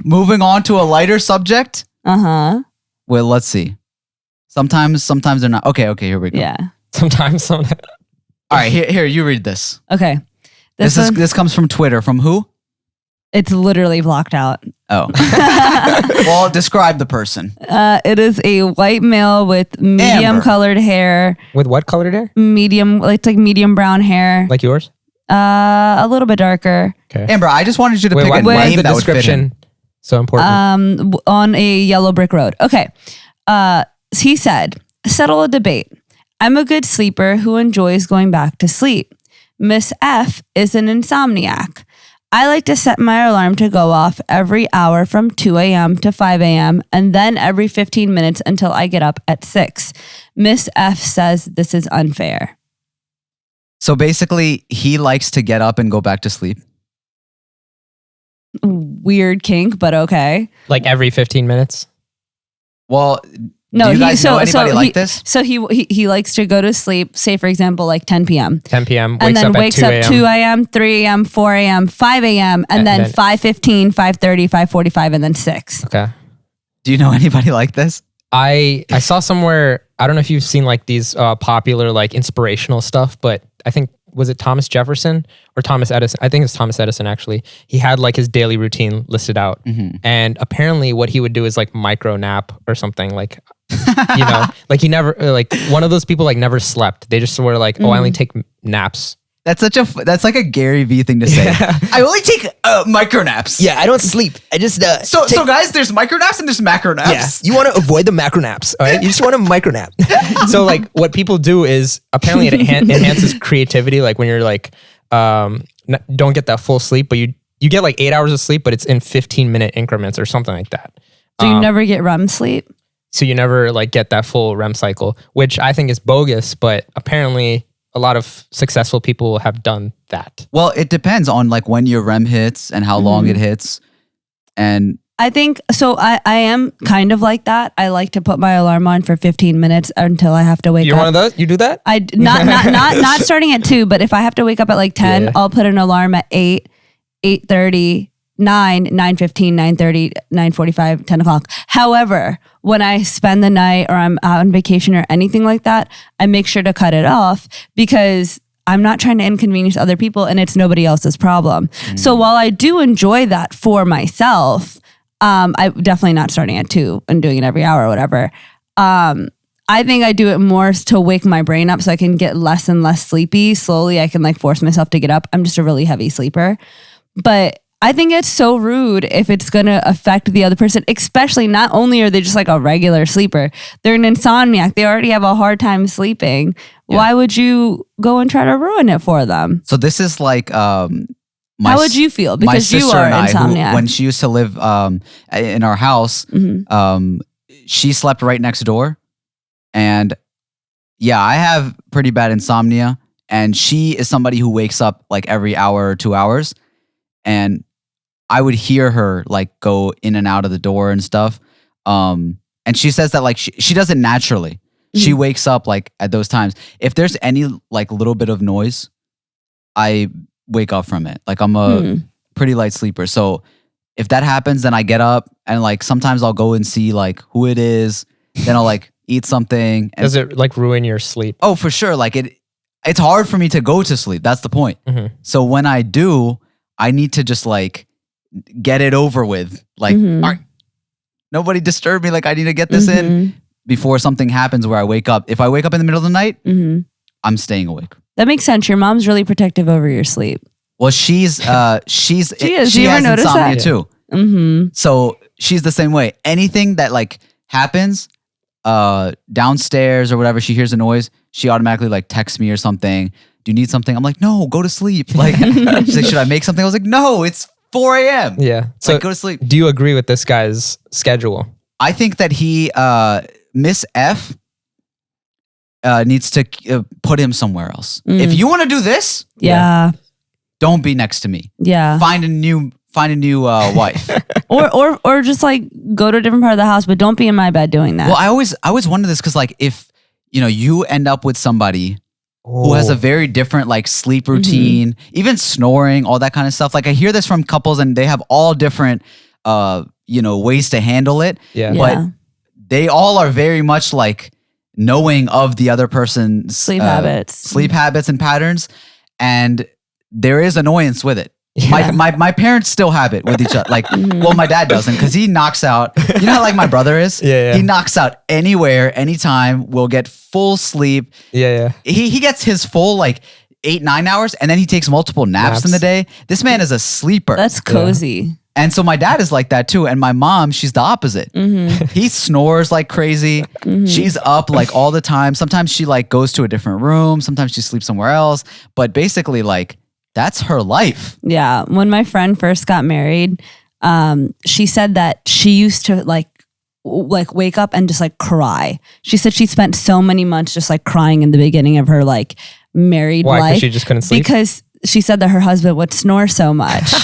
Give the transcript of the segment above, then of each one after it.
moving on to a lighter subject. Well, let's see. Sometimes they're not. Okay, here we go. Yeah. Sometimes. All right, here, you read this. Okay. This comes from Twitter. From who? It's literally blocked out. Oh. Well, describe the person. It is a white male with medium colored hair. With what colored hair? Medium, it's like medium brown hair. Like yours? A little bit darker. Okay. Amber, I just wanted you to pick a name that would fit in. So important. On a yellow brick road. Okay. He said, settle a debate. I'm a good sleeper who enjoys going back to sleep. Miss F is an insomniac. I like to set my alarm to go off every hour from 2 a.m. to 5 a.m. and then every 15 minutes until I get up at 6. Miss F says this is unfair. So basically, he likes to get up and go back to sleep. Weird kink, but okay. Like every 15 minutes? Well, no, do you guys know anybody like this? So he likes to go to sleep, say for example, like 10 p.m. 10 p.m. And then wakes up 2 a.m., 3 a.m., 4 a.m., 5 a.m., and then 5:15, 5:30, 5:45, and then 6. Okay. Do you know anybody like this? I saw somewhere, I don't know if you've seen like these popular like inspirational stuff, but I think, was it Thomas Jefferson or Thomas Edison? I think it's Thomas Edison actually. He had like his daily routine listed out. And apparently what he would do is like micro nap or something like, you know, like he never, like one of those people like never slept. They just were like, oh, I only take naps. That's like a Gary Vee thing to say. I only take micro naps. Yeah, I don't sleep. I just So guys, there's micro naps and there's macro naps. Yeah, you want to avoid the macro naps, all right? You just want to micro nap. So like what people do is apparently it enhances creativity. Like when you're like, don't get that full sleep, but you get like 8 hours of sleep, but it's in 15-minute increments or something like that. So you never get REM sleep? So you never like get that full REM cycle, which I think is bogus, but apparently a lot of successful people have done that. Well, it depends on like when your REM hits and how long it hits. And I think, so I am kind of like that. I like to put my alarm on for 15 minutes until I have to wake up. You're one of those? You do that? Not starting at 2, but if I have to wake up at like 10, I'll put an alarm at 8, 8:30, 9, 9:15, 9:30, 9:45, 10 o'clock. However, when I spend the night or I'm out on vacation or anything like that, I make sure to cut it off because I'm not trying to inconvenience other people and it's nobody else's problem. So while I do enjoy that for myself, I'm definitely not starting at 2 and doing it every hour or whatever. I think I do it more to wake my brain up so I can get less and less sleepy. Slowly, I can like force myself to get up. I'm just a really heavy sleeper. But I think it's so rude if it's going to affect the other person, especially not only are they just like a regular sleeper, they're an insomniac. They already have a hard time sleeping. Yeah. Why would you go and try to ruin it for them? So this is like, how would you feel? Because you are an insomniac. When she used to live in our house, she slept right next door. And yeah, I have pretty bad insomnia. And she is somebody who wakes up like every hour or 2 hours. And I would hear her like go in and out of the door and stuff. And she says that like she does it naturally. She wakes up like at those times. If there's any like little bit of noise, I wake up from it. Like I'm a pretty light sleeper. So if that happens, then I get up and like sometimes I'll go and see like who it is. Then I'll like eat something. And does it like ruin your sleep? Oh, for sure. Like it's hard for me to go to sleep. That's the point. So when I do, I need to just like get it over with. Like, nobody disturb me. Like I need to get this in before something happens where I wake up. If I wake up in the middle of the night, I'm staying awake. That makes sense. Your mom's really protective over your sleep. Well, she has insomnia too. So she's the same way. Anything that like happens downstairs or whatever, she hears a noise, she automatically like texts me or something. Do you need something? I'm like, no, go to sleep. Like, she's like, should I make something? I was like, no, it's 4 a.m. Yeah. So like, go to sleep. Do you agree with this guy's schedule? I think that he, Miss F, needs to put him somewhere else. If you want to do this, don't be next to me. Yeah. Find a new wife. or just like go to a different part of the house, but don't be in my bed doing that. Well, I always wonder this because like if you end up with somebody who has a very different like sleep routine, even snoring, all that kind of stuff. Like I hear this from couples and they have all different ways to handle it. Yeah. But they all are very much like knowing of the other person's Sleep habits and patterns. And there is annoyance with it. Yeah. My parents still have it with each other. Like, well, my dad doesn't because he knocks out. You know how like my brother is? Yeah. He knocks out anywhere, anytime. Will get full sleep. Yeah. He gets his full like 8-9 hours, and then he takes multiple naps in the day. This man is a sleeper. That's cozy. And so my dad is like that too. And my mom, she's the opposite. He snores like crazy. She's up like all the time. Sometimes she like goes to a different room. Sometimes she sleeps somewhere else. But basically like that's her life. Yeah. When my friend first got married, she said that she used to like wake up and just like cry. She said she spent so many months just like crying in the beginning of her like married life. Why? Because she just couldn't sleep? Because she said that her husband would snore so much.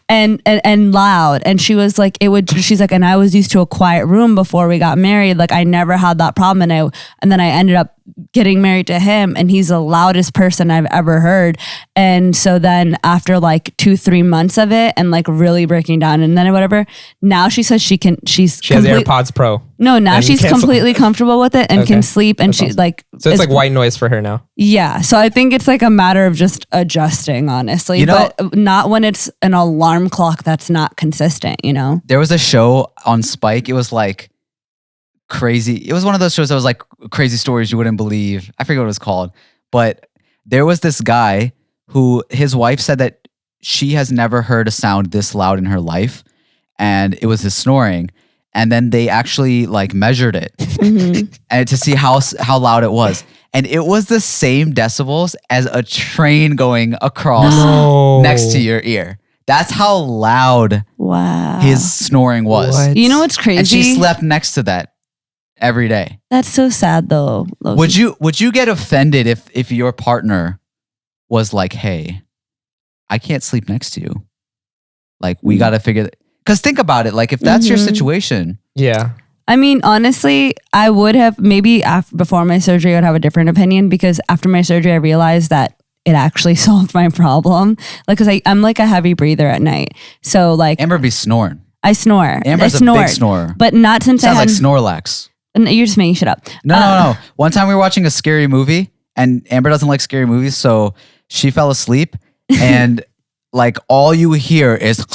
And loud. And she was like, she's like, and I was used to a quiet room before we got married. Like I never had that problem. And then I ended up getting married to him, and he's the loudest person I've ever heard. And so then after like 2-3 months of it and like really breaking down and then whatever, now she says she has AirPods Pro. No, now she's completely comfortable with it and can sleep. And she's awesome. like, so it's like white noise for her now. Yeah. So I think it's like a matter of just adjusting, honestly, but not when it's an alarm clock that's not consistent, There was a show on Spike. It was like crazy. It was one of those shows that was like crazy stories you wouldn't believe. I forget what it was called, but there was this guy who his wife said that she has never heard a sound this loud in her life. And it was his snoring. And then they actually like measured it and to see how loud it was. And it was the same decibels as a train going across next to your ear. That's how loud his snoring was. What? You know what's crazy? And she slept next to that every day. That's so sad though. Would you get offended if your partner was like, hey, I can't sleep next to you. Like we got to figure that. Because think about it, like if that's your situation. Yeah. I mean, honestly, I would have before my surgery, I would have a different opinion because after my surgery, I realized that it actually solved my problem. Like, because I'm like a heavy breather at night. So like. Amber be snoring. I snore. Amber's a big snorer. But not since Sounds like Snorlax. You're just making shit up. No. One time we were watching a scary movie and Amber doesn't like scary movies. So she fell asleep and like all you hear is.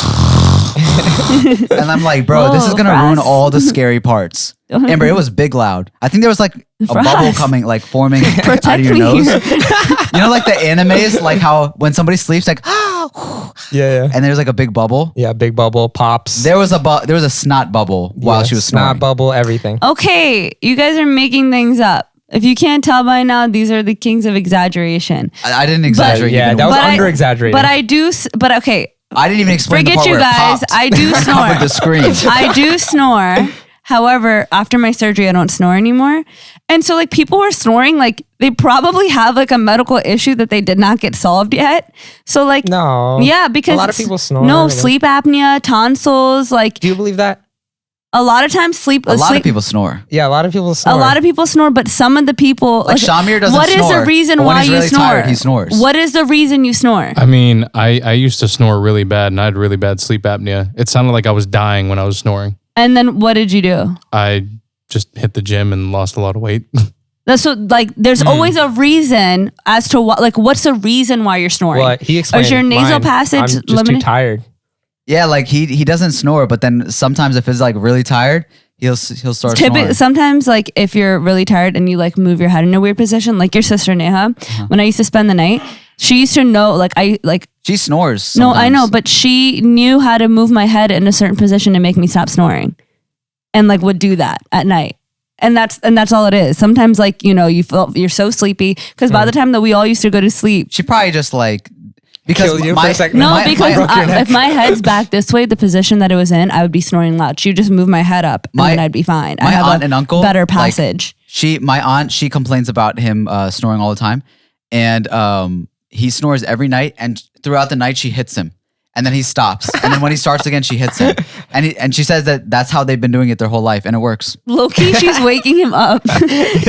And I'm like, bro, this is gonna ruin all the scary parts. Amber, it was big loud. I think there was like a bubble coming, like forming out of your nose. You know, like the animes, like how when somebody sleeps, like yeah, and there's like a big bubble. Yeah, big bubble pops. There was a snot bubble while she was snoring. Snot bubble, everything. Okay, you guys are making things up. If you can't tell by now, these are the kings of exaggeration. I didn't exaggerate. Yeah, that was under-exaggerated. But I do. But okay. I didn't even explain the part where it popped. I do snore. With the screen. I do snore. However, after my surgery, I don't snore anymore. And so like people who are snoring, like they probably have like a medical issue that they did not get solved yet. So like, no. Yeah, because a lot of people snore. No, sleep apnea, tonsils, like. Do you believe that? A lot of times a lot of people snore. Yeah, a lot of people snore. A lot of people snore, but some of the people like SHAH-AMEER doesn't snore. What is the reason why you snore? Tired, he snores. What is the reason you snore? I mean, I used to snore really bad and I had really bad sleep apnea. It sounded like I was dying when I was snoring. And then what did you do? I just hit the gym and lost a lot of weight. That's what, like, there's always a reason as to what, like, what's the reason why you're snoring? Well, he explained. Is your nasal passage I'm just limited? too tired. Yeah, like he doesn't snore, but then sometimes if it's like really tired, he'll start snoring. Sometimes like if you're really tired and you like move your head in a weird position, like your sister Neha, when I used to spend the night, she used to know she snores sometimes. No, I know, but she knew how to move my head in a certain position to make me stop snoring, and like would do that at night. And that's all it is. Sometimes like, you feel you're so sleepy because by the time that we all used to go to sleep, she probably just like because killed you for a second. If my head's back this way, the position that it was in, I would be snoring loud. She would just move my head up and then I'd be fine. My aunt and uncle, better passage. My aunt, she complains about him snoring all the time, and he snores every night, and throughout the night she hits him. And then he stops. And then when he starts again, she hits him. And she says that that's how they've been doing it their whole life. And it works. Low-key, she's waking him up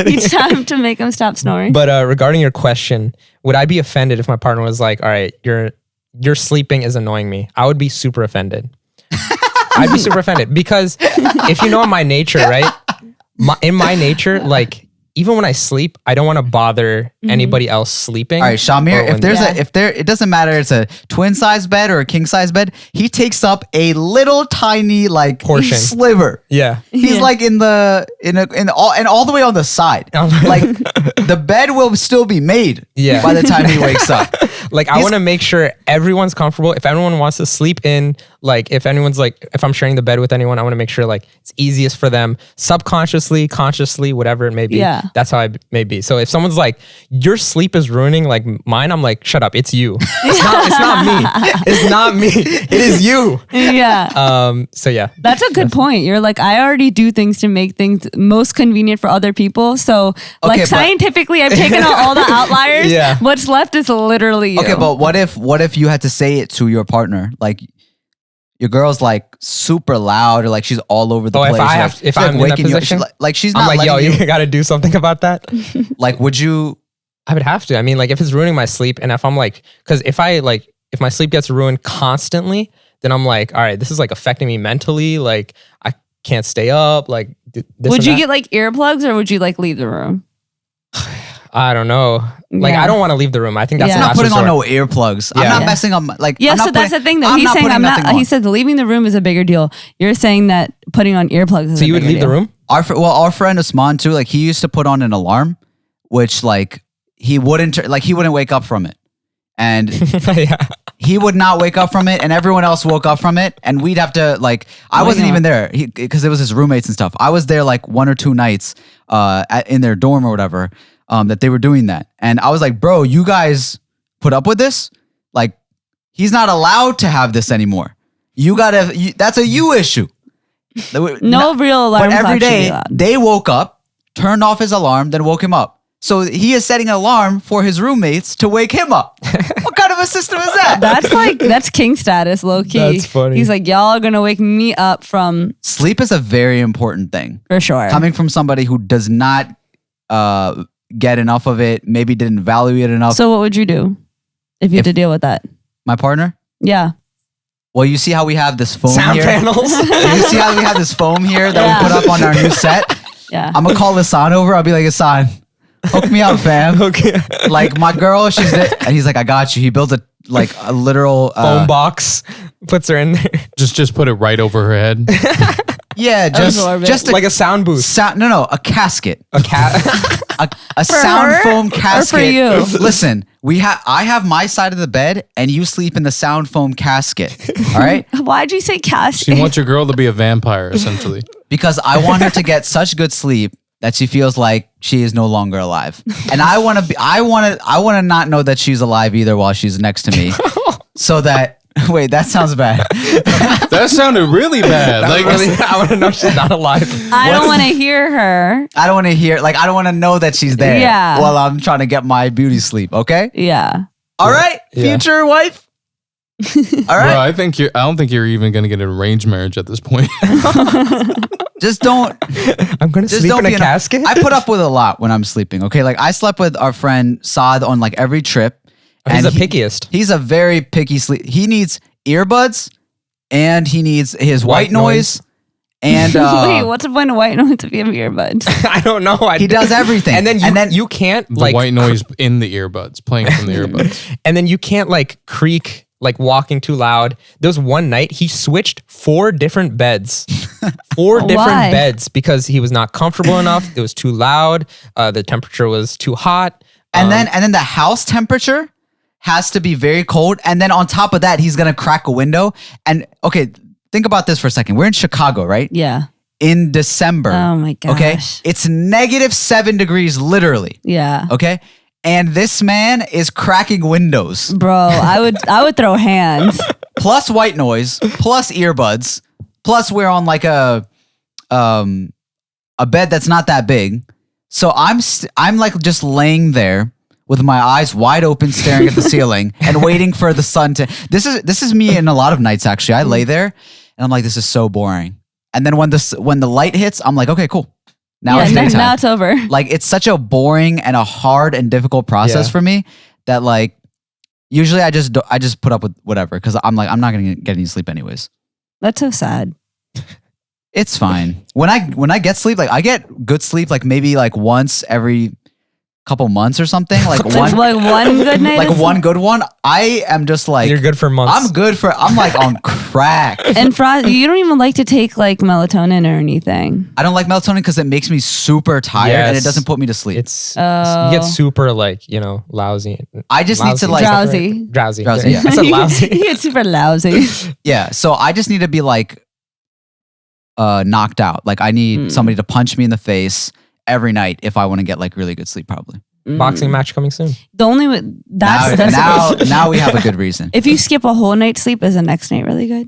each time to make him stop snoring. But regarding your question, would I be offended if my partner was like, all right, your sleeping is annoying me? I would be super offended. I'd be super offended because if you know my nature, right? In my nature, like even when I sleep, I don't want to bother anybody else sleeping. All right, SHAH-AMEER, Or when- it doesn't matter, it's a twin size bed or a king size bed. He takes up a little tiny like Portion. sliver. Yeah. He's Yeah. like in all the way on the side. Like the bed will still be made Yeah. by the time he wakes up. Like I want to make sure everyone's comfortable. If anyone wants to sleep in, like if I'm sharing the bed with anyone, I want to make sure like it's easiest for them subconsciously, consciously, whatever it may be. Yeah. That's how I may be. So if someone's like, your sleep is ruining like mine, I'm like, shut up. It's you. It's not me. It's not me. It is you. Yeah. So yeah. That's a good point. You're like, I already do things to make things most convenient for other people. So, like, but- scientifically, I've taken out all the outliers. Yeah. What's left is literally you. Okay, but what if you had to say it to your partner? Like your girl's like super loud or like she's all over the Oh, place. if I like, have, if she's, I'm like, in that waking you up. position, Like she's I'm not like, yo, letting you got to do something about that. like would you I would have to. I mean, like if it's ruining my sleep and if I'm like, because if my sleep gets ruined constantly, then I'm like, all right, this is like affecting me mentally. Like I can't stay up. Like this Would and you that. get like earplugs or would you like leave the room? I don't know. Like Yeah. I don't want to leave the room. I think that's Yeah. I'm the not last putting on resort. no earplugs. I'm Yeah. not Yeah. messing up like Yeah, I'm so not that's putting- the thing though. I'm He's not saying putting I'm nothing not. He on. said leaving the room is a bigger deal. You're saying that putting on earplugs is So a you would bigger leave the deal. room? Our friend Usman too, like he used to put on an alarm, which like he wouldn't wake up from it. And Yeah. he would not wake up from it, and everyone else woke up from it, and we'd have to like. I Why wasn't not? even there because it was his roommates and stuff. I was there like 1 or 2 nights, in their dorm or whatever, that they were doing that, and I was like, bro, you guys put up with this? Like, he's not allowed to have this anymore. That's a you issue. No real alarm But every clock should be day allowed. they woke up, turned off his alarm, then woke him up. So he is setting an alarm for his roommates to wake him up. What kind of a system is that? That's king status, low key. That's funny. He's like, y'all are gonna wake me up from Sleep is a very important thing. for sure. Coming from somebody who does not get enough of it, maybe didn't value it enough. So what would you do if you had to deal with that? My partner? Yeah. Well, you see how we have this foam Sound here? panels. You see how we have this foam here that Yeah. we put up on our new set? Yeah. I'm going to call Hassan over. I'll be like, Hassan, hook me up, fam. Okay. Like, my girl, she's there. And he's like, I got you. He built a literal... Phone box. Puts her in there. Just put it right over her head. Yeah, Absorb it. just Like a sound booth. no, a casket. A cat. A sound her foam or for casket. you? Listen, I have my side of the bed, and you sleep in the sound foam casket. All right, Why'd you say You casket? want your girl to be a vampire, essentially. because I want her to get such good sleep that she feels like she is no longer alive, and I want to not know that she's alive either while she's next to me, so that. Wait, that sounds bad. That sounded really bad. Like, I want to know she's not alive. I don't want to hear her. I don't want to hear. I don't want to know that she's there. Yeah. While I'm trying to get my beauty sleep. Okay. Yeah. All right, Yeah. future wife. All bro, right. I don't think you're even gonna get an arranged marriage at this point. Just don't. I'm going to Just sleep don't in be a casket? I put up with a lot when I'm sleeping. Okay, like I slept with our friend Saad on like every trip. He's and the pickiest. He's a very picky sleep. He needs earbuds, and he needs his white White noise. noise. And Wait, what's the point of white noise if you have earbuds? I don't know. he does everything. And then you can't The like white noise in the earbuds, playing from the earbuds. and then you can't like creak like walking too loud. There was one night he switched 4 different beds. 4 different Why? beds because he was not comfortable enough. It was too loud. The temperature was too hot. and then the house temperature has to be very cold. And then on top of that, he's gonna crack a window. And okay, think about this for a second. We're in Chicago, right? Yeah. In December. Oh my gosh. Okay, it's -7 degrees, literally. Yeah. Okay, and this man is cracking windows, Bro, I would throw hands. plus white noise, plus earbuds, plus we're on like a bed that's not that big. So I'm like just laying there with my eyes wide open, staring at the ceiling and waiting for the sun to. This is me in a lot of nights actually. I lay there and I'm like, this is so boring. And then when the light hits, I'm like, okay, cool. Now it's daytime. now it's over. Like it's such a boring and a hard and difficult process Yeah. for me that like usually I just put up with whatever because I'm like I'm not gonna get any sleep anyways. That's so sad. It's fine. When I get sleep, like I get good sleep, like maybe like once every couple months or something. Like one good night. like one good one. I am just like You're good for months. I'm like on crack. And you don't even like to take like melatonin or anything. I don't like melatonin because it makes me super tired and it doesn't put me to sleep. It's you get super like lousy. I just need to like drowsy. Drowsy. Yeah. I said lousy. You get super lousy. Yeah. So I just need to be like knocked out. Like I need somebody to punch me in the face every night if I want to get like really good sleep. Probably. Boxing match coming soon. The only now we have a good reason. If you skip a whole night's sleep, is the next night really good?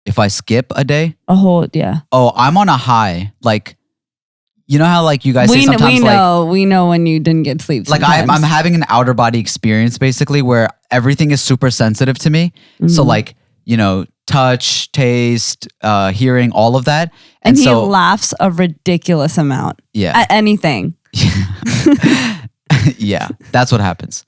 If I skip a day, yeah. Oh, I'm on a high. Like, you know how like you guys say sometimes we know when you didn't get sleep. Like I'm having an outer body experience basically where everything is super sensitive to me. So like, touch, taste, hearing, all of that. And he laughs a ridiculous amount. Yeah. At anything. Yeah, that's what happens.